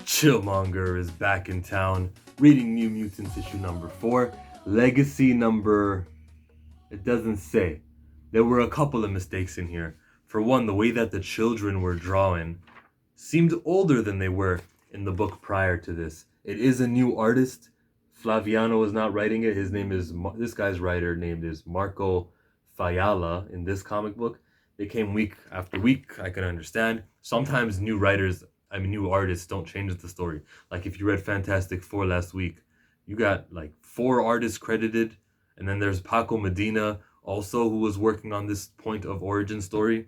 Chillmonger is back in town, reading New Mutants issue number 4, Legacy number... It doesn't say. There were a couple of mistakes in here. For one, the way that the children were drawn seemed older than they were in the book prior to this. It is a new artist. Flaviano is not writing it. His name is... This guy's writer named is Marco Failla in this comic book. They came week after week, I can understand. Sometimes new artists don't change the story. Like if you read Fantastic Four last week, you got like 4 artists credited, and then there's Paco Medina also who was working on this point of origin story,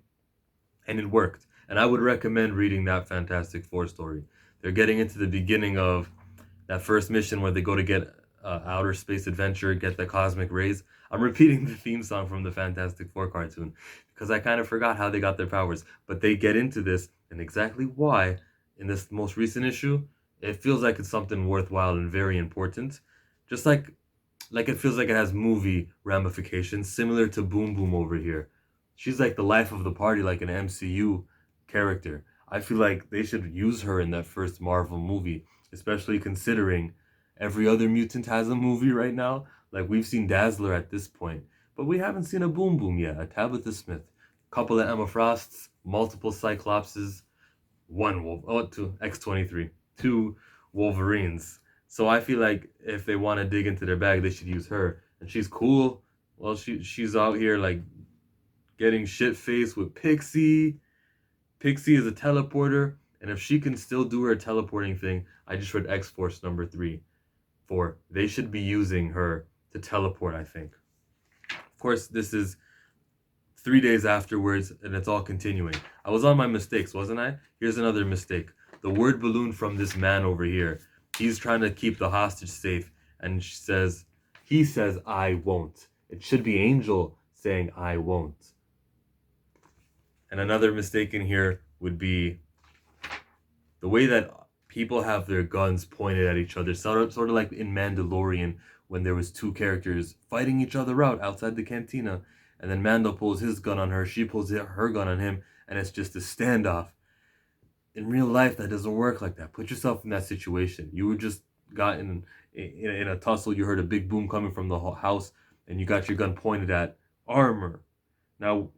and it worked. And I would recommend reading that Fantastic Four story. They're getting into the beginning of that first mission where they go to get outer space adventure, get the cosmic rays. I'm repeating the theme song from the Fantastic Four cartoon because I kind of forgot how they got their powers. But they get into this, and exactly why in this most recent issue, it feels like it's something worthwhile and very important. Just like it feels like it has movie ramifications, similar to Boom Boom over here. She's like the life of the party, like an MCU character. I feel like they should use her in that first Marvel movie, especially considering every other mutant has a movie right now. Like we've seen Dazzler at this point, but we haven't seen a Boom Boom yet, a Tabitha Smith, a couple of Emma Frosts, multiple Cyclopses, two X-23, 2 Wolverines. So I feel like if they want to dig into their bag, they should use her. And she's cool. Well, she's out here like getting shit-faced with Pixie. Pixie is a teleporter, and if she can still do her teleporting thing, I just read X-Force number 4. They should be using her to teleport, I think. Of course, this is 3 days afterwards, and it's all continuing. I was on my mistakes, wasn't I? Here's another mistake. The word balloon from this man over here. He's trying to keep the hostage safe, and he says, I won't. It should be Angel saying, I won't. And another mistake in here would be the way that people have their guns pointed at each other, sort of like in Mandalorian when there was 2 characters fighting each other out outside the cantina, and then Mando pulls his gun on her, she pulls her gun on him, and it's just a standoff. In real life, that doesn't work like that. Put yourself in that situation. You were just got in a tussle, you heard a big boom coming from the house, and you got your gun pointed at Armor. Now,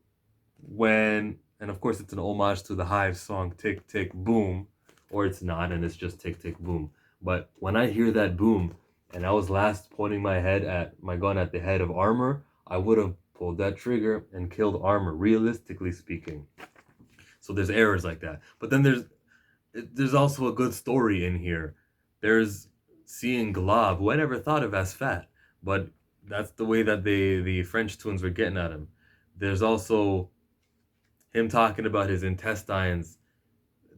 and of course it's an homage to the Hive song Tick Tick Boom, or it's not, and it's just Tick Tick Boom. But when I hear that boom, and I was last pointing my gun at the head of Armor, I would have pulled that trigger and killed Armor, realistically speaking. So there's errors like that. But then there's also a good story in here. There's seeing Glob, who I never thought of as fat, but that's the way that the French tunes were getting at him. There's also him talking about his intestines.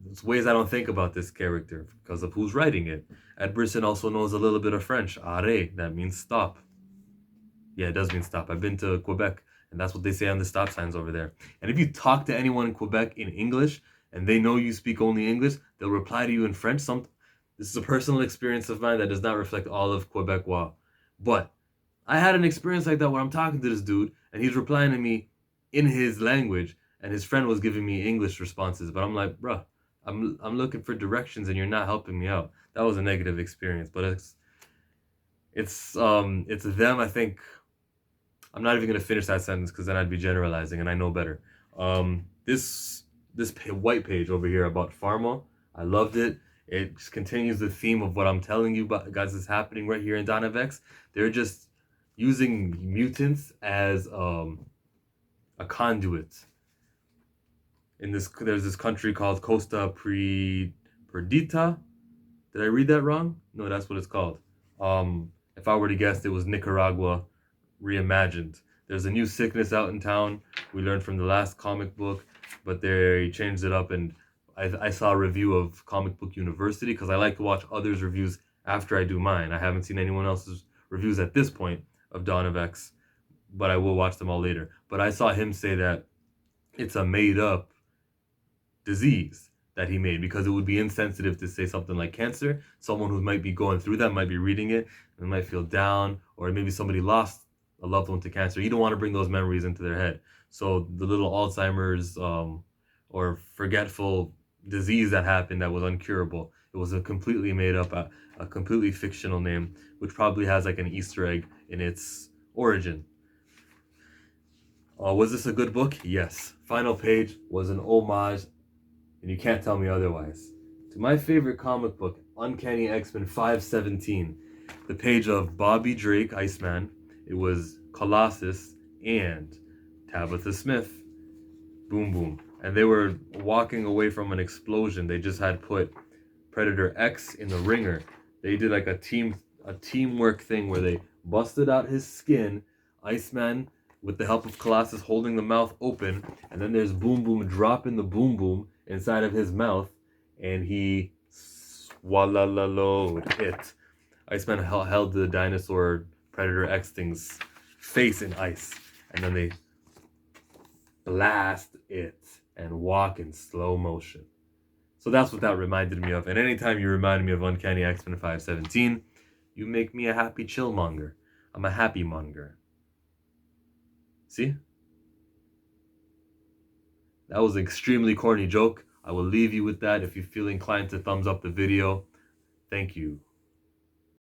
There's ways I don't think about this character because of who's writing it. Ed Brisson also knows a little bit of French. Arrêt, that means stop. Yeah, it does mean stop. I've been to Quebec, and that's what they say on the stop signs over there. And if you talk to anyone in Quebec in English, and they know you speak only English, they'll reply to you in French. This is a personal experience of mine that does not reflect all of Quebecois. But I had an experience like that where I'm talking to this dude, and he's replying to me in his language, and his friend was giving me English responses. But I'm like, bruh, I'm looking for directions, and you're not helping me out. That was a negative experience, but it's them. I think I'm not even gonna finish that sentence because then I'd be generalizing, and I know better. This white page over here about Pharma, I loved it. It just continues the theme of what I'm telling you about, guys, is happening right here in Dawn of X. They're just using mutants as a conduit. There's this country called Costa Perdita. Did I read that wrong? No, that's what it's called. If I were to guess, it was Nicaragua reimagined. There's a new sickness out in town. We learned from the last comic book, but they changed it up, and I saw a review of Comic Book University because I like to watch others' reviews after I do mine. I haven't seen anyone else's reviews at this point of Dawn of X, but I will watch them all later. But I saw him say that it's a made-up disease that he made because it would be insensitive to say something like cancer. Someone who might be going through that might be reading it and might feel down, or maybe somebody lost a loved one to cancer. You don't want to bring those memories into their head. So the little Alzheimer's or forgetful disease that happened that was uncurable. It was a completely made up, a completely fictional name, which probably has like an Easter egg in its origin. Was this a good book? Yes. Final page was an homage, and you can't tell me otherwise, to my favorite comic book, Uncanny X-Men 517. The page of Bobby Drake, Iceman. It was Colossus and Tabitha Smith. Boom Boom. And they were walking away from an explosion. They just had put Predator X in the ringer. They did like a teamwork thing where they busted out his skin, Iceman with the help of Colossus holding the mouth open, and then there's Boom Boom dropping the Boom Boom inside of his mouth, and he swallowed it. Iceman held the dinosaur Predator X thing's face in ice, and then they blast it and walk in slow motion. So that's what that reminded me of. And anytime you remind me of Uncanny X-Men 517, you make me a happy chillmonger. I'm a happy monger. See? That was an extremely corny joke. I will leave you with that. If you feel inclined to thumbs up the video, thank you.